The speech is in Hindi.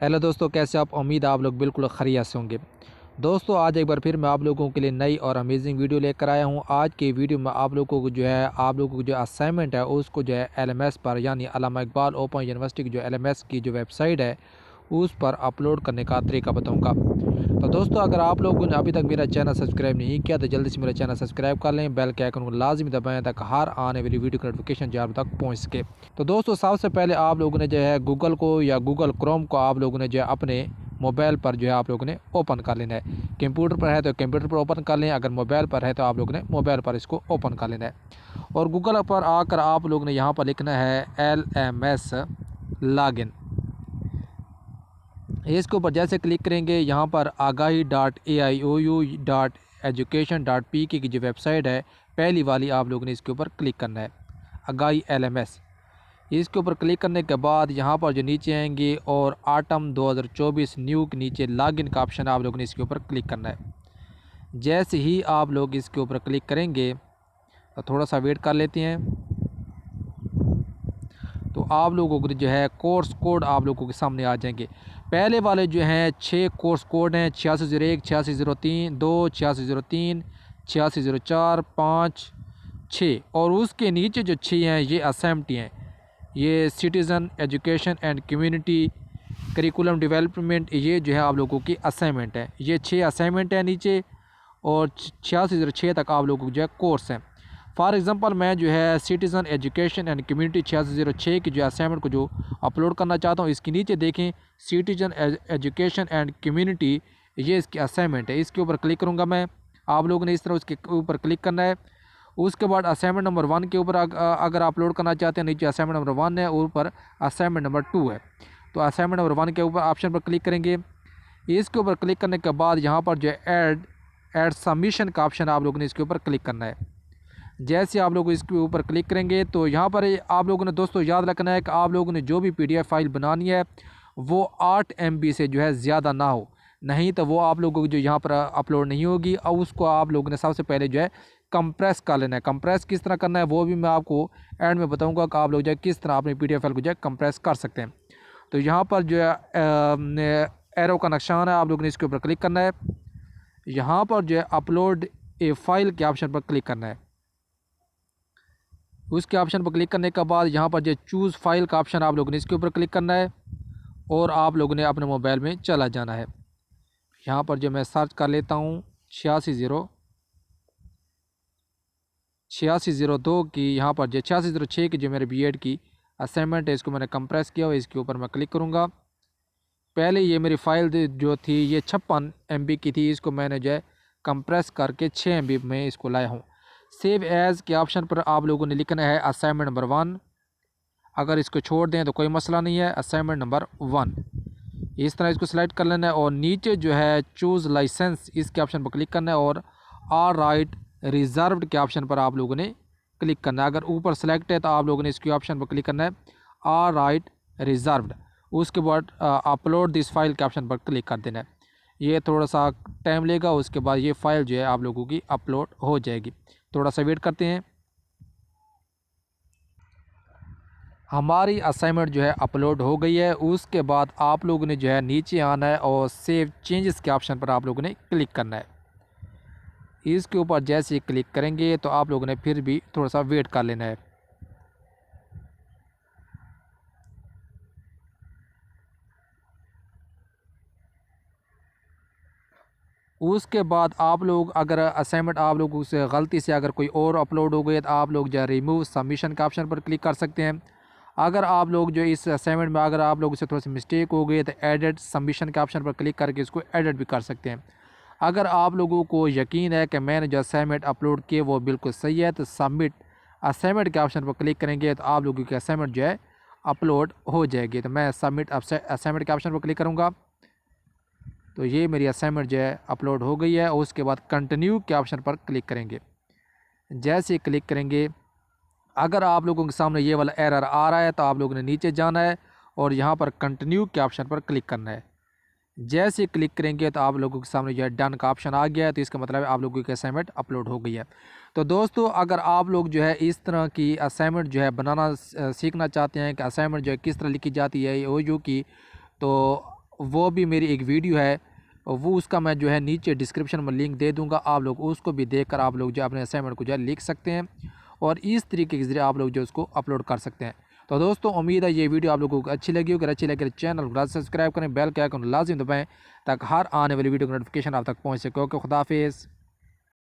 हेलो दोस्तों, कैसे आप? उम्मीद है आप लोग बिल्कुल खैरियत से होंगे। दोस्तों, आज एक बार फिर मैं आप लोगों के लिए नई और अमेजिंग वीडियो लेकर आया हूं। आज की वीडियो में आप लोगों को आप लोगों को जो असाइनमेंट है उसको एलएमएस पर, यानी अल्लामा इकबाल ओपन यूनिवर्सिटी की जो एलएमएस की जो वेबसाइट है उस पर अपलोड करने का तरीका बताऊंगा। तो दोस्तों, अगर आप लोगों ने अभी तक मेरा चैनल सब्सक्राइब नहीं किया तो जल्दी से मेरा चैनल सब्सक्राइब कर लें, बेल के आइकन को लाजमी दबाएं ताकि हर आने वाली वीडियो की नोटिफिकेशन जो आप तक पहुंच सके। तो दोस्तों, सबसे पहले आप लोगों ने गूगल को या गूगल क्रोम को आप लोगों ने अपने मोबाइल पर आप लोगों ने ओपन कर लेना है। कंप्यूटर पर है तो कंप्यूटर पर ओपन कर लें, अगर मोबाइल पर है तो आप लोगों ने मोबाइल पर इसको ओपन कर लेना है। और गूगल पर आकर आप लोगों ने यहाँ पर लिखना है LMS लॉगिन। इसके ऊपर जैसे क्लिक करेंगे, यहाँ पर agahi.aioU.education.pk की जो वेबसाइट है पहली वाली, आप लोगों ने इसके ऊपर क्लिक करना है, अगाही LMS। इसके ऊपर क्लिक करने के बाद यहाँ पर जो नीचे आएंगे और आटम 2024 न्यू के नीचे लॉगिन का ऑप्शन आप लोगों ने इसके ऊपर क्लिक करना है। जैसे ही आप लोग इसके ऊपर क्लिक करेंगे तो थोड़ा सा वेट कर लेते हैं, तो आप लोगों को कोर्स कोड आप लोगों के सामने आ जाएंगे। पहले वाले 6 कोर्स कोड हैं, 8601, 8603, 2, 8603, 8604, 5, 6, और उसके नीचे जो 6 हैं ये असेंबली हैं। ये citizen education and community curriculum development, ये आप लोगों की असाइनमेंट है। ये 6 असाइनमेंट है नीचे, और 8606 तक आप लोगों को कोर्स हैं। फॉर एग्ज़ाम्पल मैं सिटीज़न एजुकेशन एंड कम्युनिटी 8606 की असाइनमेंट को अपलोड करना चाहता हूँ। इसके नीचे देखें सिटीज़न एजुकेशन एंड कम्युनिटी, ये इसकी असाइनमेंट है। इसके ऊपर क्लिक करूँगा मैं, आप लोगों ने इस तरह उसके ऊपर क्लिक करना है। उसके बाद असाइनमेंट नंबर 1 के ऊपर अगर अपलोड करना चाहते हैं, नीचे असाइनमेंट नंबर 1 है, ऊपर असाइनमेंट नंबर 2 है। तो असाइनमेंट नंबर 1 के ऊपर ऑप्शन पर क्लिक करेंगे। इसके ऊपर क्लिक करने के बाद यहाँ पर ऐड सबमिशन का ऑप्शन आप लोगों ने इसके ऊपर क्लिक करना है। जैसे आप लोग इसके ऊपर क्लिक करेंगे तो यहाँ पर आप लोगों ने दोस्तों याद रखना है कि आप लोगों ने जो भी PDF फाइल बनानी है वो 8 MB से ज़्यादा ना हो, नहीं तो वो आप लोगों को यहाँ पर अपलोड नहीं होगी। और उसको आप लोगों ने सबसे पहले कंप्रेस कर लेना है। कंप्रेस किस तरह करना है वो भी मैं आपको एंड में बताऊंगा कि आप लोग किस तरह अपनी PDF फाइल को कंप्रेस कर सकते हैं। तो यहाँ पर एरो का निशान है, आप लोगों ने इसके ऊपर क्लिक करना है। यहाँ पर अपलोड ए फाइल के ऑप्शन पर क्लिक करना है। उसके ऑप्शन पर क्लिक करने के बाद यहाँ पर चूज़ फाइल का ऑप्शन आप लोगों ने इसके ऊपर क्लिक करना है, और आप लोगों ने अपने मोबाइल में चला जाना है। यहाँ पर मैं सर्च कर लेता हूँ 8602 की, यहाँ पर 8606 की मेरे BEd की असाइनमेंट है, इसको मैंने कंप्रेस किया और इसके ऊपर मैं क्लिक करूँगा। पहले ये मेरी फ़ाइल जो थी ये 56 MB की थी, इसको मैंने कंप्रेस करके 6 MB में इसको लाया हूँ। सेव एज़ के ऑप्शन पर आप लोगों ने लिखना है असाइनमेंट नंबर 1। अगर इसको छोड़ दें तो कोई मसला नहीं है, असाइनमेंट नंबर 1 इस तरह इसको सेलेक्ट कर लेना है। और नीचे चूज़ लाइसेंस, इसके ऑप्शन पर क्लिक करना है, और ऑल राइट रिजर्व्ड के ऑप्शन पर आप लोगों ने क्लिक करना है। अगर ऊपर सेलेक्ट है तो आप लोगों ने इसके ऑप्शन पर क्लिक करना है ऑल राइट रिजर्व्ड। उसके बाद अपलोड दिस फाइल के ऑप्शन पर क्लिक कर देना है। ये थोड़ा सा टाइम लेगा, उसके बाद ये फ़ाइल आप लोगों की अपलोड हो जाएगी। थोड़ा सा वेट करते हैं। हमारी असाइनमेंट अपलोड हो गई है। उसके बाद आप लोगों ने नीचे आना है और सेव चेंजेस के ऑप्शन पर आप लोगों ने क्लिक करना है। इसके ऊपर जैसे ही क्लिक करेंगे तो आप लोगों ने फिर भी थोड़ा सा वेट कर लेना है। उसके बाद आप लोग अगर असाइनमेंट आप लोगों से गलती से अगर कोई और अपलोड हो गई तो आप लोग रिमूव सबमिशन के ऑप्शन पर क्लिक कर सकते हैं। अगर आप लोग इस असाइनमेंट में अगर आप लोगों से थोड़ा सा मिस्टेक हो गई तो एडिट सबमिशन के ऑप्शन पर क्लिक करके इसको एडिट भी कर सकते हैं। अगर आप लोगों को यकीन है कि मैंने जो असाइनमेंट अपलोड किए वो बिल्कुल सही है तो सबमिट असाइनमेंट के ऑप्शन पर क्लिक करेंगे तो आप लोगों की असाइनमेंट अपलोड हो जाएगी। तो मैं सबमिट असाइनमेंट के ऑप्शन पर क्लिक करूँगा तो ये मेरी असाइनमेंट अपलोड हो गई है। और उसके बाद कंटिन्यू के ऑप्शन पर क्लिक करेंगे। जैसे क्लिक करेंगे, अगर आप लोगों के सामने ये वाला एरर आ रहा है तो आप लोगों ने नीचे जाना है और यहाँ पर कंटिन्यू के ऑप्शन पर क्लिक करना है। जैसे क्लिक करेंगे तो आप लोगों के सामने डन का ऑप्शन आ गया है, तो इसका मतलब है आप लोगों की असाइनमेंट अपलोड हो गई है। तो दोस्तों, अगर आप लोग इस तरह की असाइनमेंट बनाना सीखना चाहते हैं कि असाइनमेंट किस तरह लिखी जाती है OU की, तो वो भी मेरी एक वीडियो है, वो उसका मैं जो है नीचे डिस्क्रिप्शन में लिंक दे दूँगा। आप लोग उसको भी देखकर आप लोग जो अपने असाइनमेंट को जो है लिख सकते हैं और इस तरीके के ज़रिए आप लोग जो उसको अपलोड कर सकते हैं। तो दोस्तों उम्मीद है ये वीडियो आप लोगों को अच्छी लगी होगी। अगर अच्छी लगे तो चैनल को सब्सक्राइब करें, बेल के आइकन लाजिम दबाएँ ताकि हर आने वाली वीडियो की नोटिफिकेशन आप तक पहुँच सके। ओके, खुदा हाफिज़।